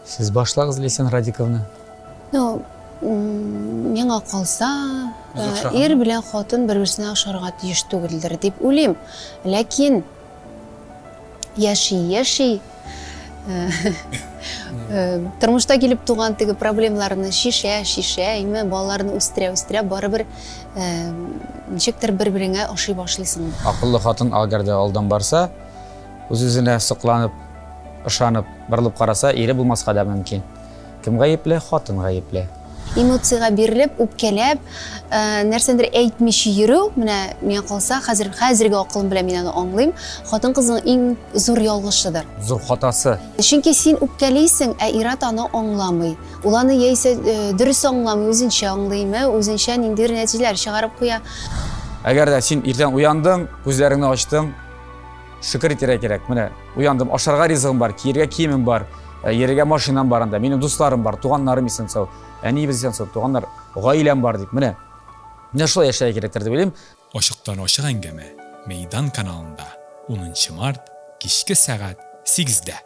Siz başlağız Leysen Radikovna. No, миңа калса, эр белән хатын бер-берсенә охшарга тиеш түгелдер дип уйлыйм. Ләкин яши тормышта килеп туган теге проблемаларны шишә, име балаларны үстерә, барыбер ничектер бер-береңә ошый башлыйсың. Akıllı hatın agarda aldan barsa, özüne sıklanıp, ышанып, барлып караса, ире булмаска да мөмкин. Ким гаепле? Хатын гаепле. Эмоцияга бирелеп, үпкәләп, нәрсәндер әйтмичә йөрү, менә миңа калса, хәзерге акылым белән мин аны аңлыйм, хатын кызның иң зур ялгышыдыр. Зур хатасы. Чөнки син үпкәлисең, ә ир-ат аны аңламый. Ул аны яисә дөрес аңламый, үзенчә аңлыймы, үзенчә ниндидер нәтиҗәләр чыгарып куя. Әгәр дә син иртән уяндың, күзләреңне ачтың, шөкер итәргә кирәк. Менә уяндым, ашарга ризыгым бар, киергә киемем бар, йөрергә машинам бар анда, минем дусларым бар, туганнарым исән сау, әниебез исән сау, туганнар, гаиләм бар дип. Менә шулай яшәргә кирәктер дип уйлыйм. Ошықтан ошық әңгәмә Мейдан каналында 10 март кичке сәгать 8-дә.